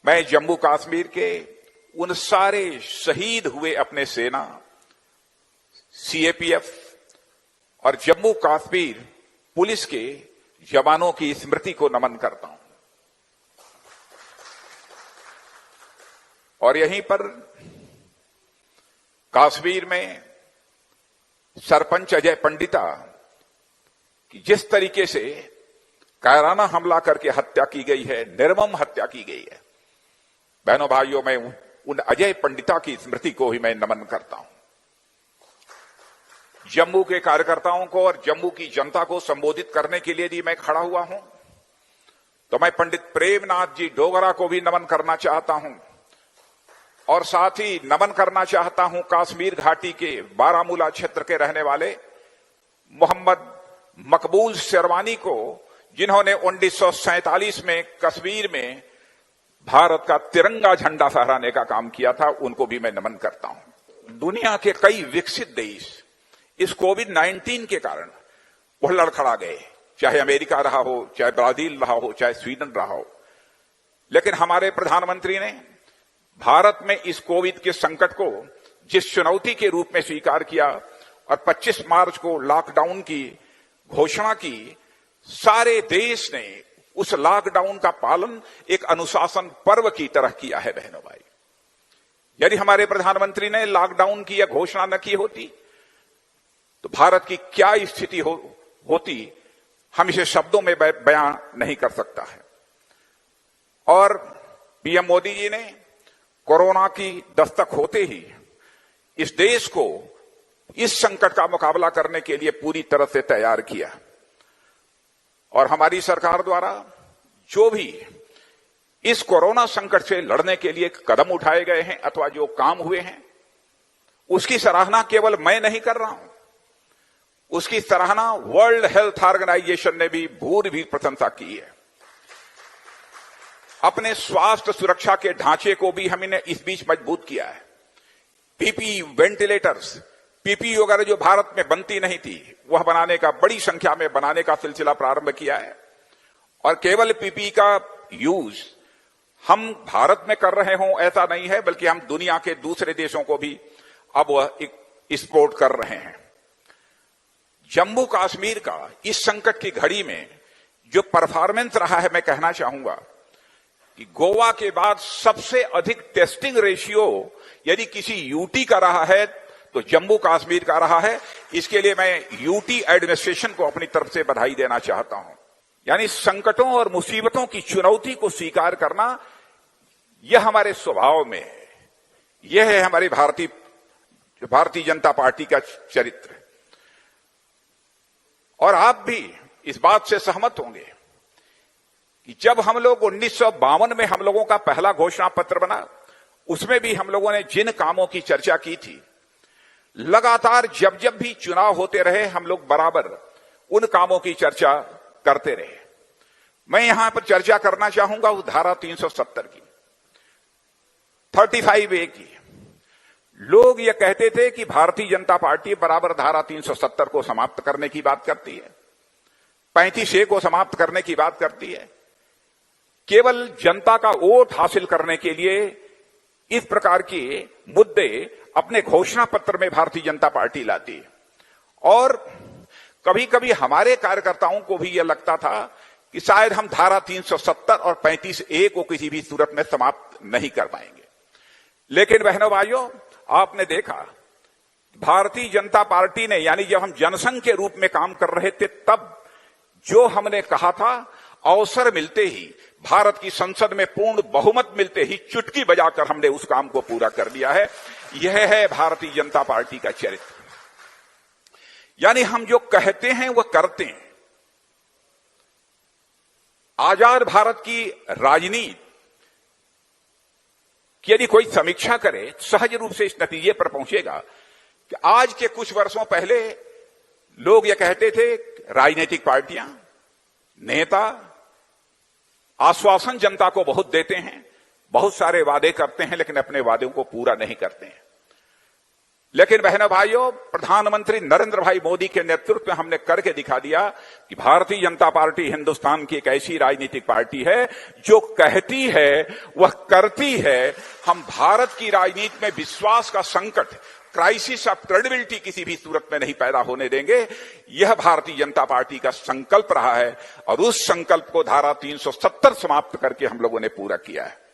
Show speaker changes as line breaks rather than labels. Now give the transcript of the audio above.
मैं जम्मू कश्मीर के उन सारे शहीद हुए अपने सेना, सीएपीएफ और जम्मू कश्मीर पुलिस के जवानों की स्मृति को नमन करता हूं। और यहीं पर कश्मीर में सरपंच अजय पंडिता की जिस तरीके से कायराना हमला करके हत्या की गई है, निर्मम हत्या की गई है, बहनों भाइयों, मैं उन अजय पंडिता की स्मृति को ही मैं नमन करता हूं। जम्मू के कार्यकर्ताओं को और जम्मू की जनता को संबोधित करने के लिए यदि मैं खड़ा हुआ हूं तो मैं पंडित प्रेमनाथ जी डोगरा को भी नमन करना चाहता हूं और साथ ही नमन करना चाहता हूं कश्मीर घाटी के बारामूला क्षेत्र के रहने वाले मोहम्मद मकबूल शेरवानी को, जिन्होंने 1947 में कश्मीर में भारत का तिरंगा झंडा फहराने का काम किया था। उनको भी मैं नमन करता हूं। दुनिया के कई विकसित देश इस कोविड-19 के कारण वह लड़खड़ा गए, चाहे अमेरिका रहा हो, चाहे ब्राजील रहा हो, चाहे स्वीडन रहा हो, लेकिन हमारे प्रधानमंत्री ने भारत में इस कोविड के संकट को जिस चुनौती के रूप में स्वीकार किया और 25 मार्च को लॉकडाउन की घोषणा की, सारे देश ने उस लॉकडाउन का पालन एक अनुशासन पर्व की तरह किया है। बहनों भाई, यदि हमारे प्रधानमंत्री ने लॉकडाउन की यह घोषणा न की होती तो भारत की क्या स्थिति होती, हम इसे शब्दों में बयां नहीं कर सकता है। और पीएम मोदी जी ने कोरोना की दस्तक होते ही इस देश को इस संकट का मुकाबला करने के लिए पूरी तरह से तैयार किया और हमारी सरकार द्वारा जो भी इस कोरोना संकट से लड़ने के लिए कदम उठाए गए हैं अथवा जो काम हुए हैं, उसकी सराहना केवल मैं नहीं कर रहा हूं, उसकी सराहना वर्ल्ड हेल्थ ऑर्गेनाइजेशन ने भी भूरी प्रशंसा की है। अपने स्वास्थ्य सुरक्षा के ढांचे को भी हमने इस बीच मजबूत किया है। पीपीई, वेंटिलेटर्स, पीपीई वगैरह जो भारत में बनती नहीं थी, वह बनाने का, बड़ी संख्या में बनाने का सिलसिला प्रारंभ किया है। और केवल पीपीई का यूज हम भारत में कर रहे हों ऐसा नहीं है, बल्कि हम दुनिया के दूसरे देशों को भी अब वह एक्सपोर्ट कर रहे हैं। जम्मू कश्मीर का इस संकट की घड़ी में जो परफॉर्मेंस रहा है, मैं कहना चाहूंगा कि गोवा के बाद सबसे अधिक टेस्टिंग रेशियो यदि किसी यूटी का रहा है तो जम्मू कश्मीर का रहा है। इसके लिए मैं यूटी एडमिनिस्ट्रेशन को अपनी तरफ से बधाई देना चाहता हूं। यानी संकटों और मुसीबतों की चुनौती को स्वीकार करना, यह हमारे स्वभाव में है। यह है हमारी भारतीय जनता पार्टी का चरित्र। और आप भी इस बात से सहमत होंगे कि जब हम लोग 1952 में हम लोगों का पहला घोषणा पत्र बना, उसमें भी हम लोगों ने जिन कामों की चर्चा की थी, लगातार जब जब भी चुनाव होते रहे, हम लोग बराबर उन कामों की चर्चा करते रहे। मैं यहां पर चर्चा करना चाहूंगा उस धारा 370 की, 35A की। लोग ये कहते थे कि भारतीय जनता पार्टी बराबर धारा 370 को समाप्त करने की बात करती है, 35A को समाप्त करने की बात करती है, केवल जनता का वोट हासिल करने के लिए इस प्रकार के मुद्दे अपने घोषणा पत्र में भारतीय जनता पार्टी लाती है। और कभी कभी हमारे कार्यकर्ताओं को भी यह लगता था कि शायद हम धारा 370 और 35A को किसी भी सूरत में समाप्त नहीं कर पाएंगे। लेकिन बहनों भाइयों, आपने देखा भारतीय जनता पार्टी ने, यानी जब हम जनसंघ के रूप में काम कर रहे थे, तब जो हमने कहा था, अवसर मिलते ही, भारत की संसद में पूर्ण बहुमत मिलते ही चुटकी बजाकर हमने उस काम को पूरा कर लिया है। यह है भारतीय जनता पार्टी का चरित्र। यानी हम जो कहते हैं वह करते हैं। आजाद भारत की राजनीति कि यदि कोई समीक्षा करे, सहज रूप से इस नतीजे पर पहुंचेगा कि आज के कुछ वर्षों पहले लोग यह कहते थे, राजनीतिक पार्टियां, नेता आश्वासन जनता को बहुत देते हैं, बहुत सारे वादे करते हैं, लेकिन अपने वादों को पूरा नहीं करते हैं। लेकिन बहनों भाइयों, प्रधानमंत्री नरेंद्र भाई मोदी के नेतृत्व में हमने करके दिखा दिया कि भारतीय जनता पार्टी हिंदुस्तान की एक ऐसी राजनीतिक पार्टी है जो कहती है वह करती है। हम भारत की राजनीति में विश्वास का संकट, क्राइसिस ऑफ क्रेडिबिलिटी किसी भी सूरत में नहीं पैदा होने देंगे। यह भारतीय जनता पार्टी का संकल्प रहा है और उस संकल्प को धारा 370 समाप्त करके हम लोगों ने पूरा किया है।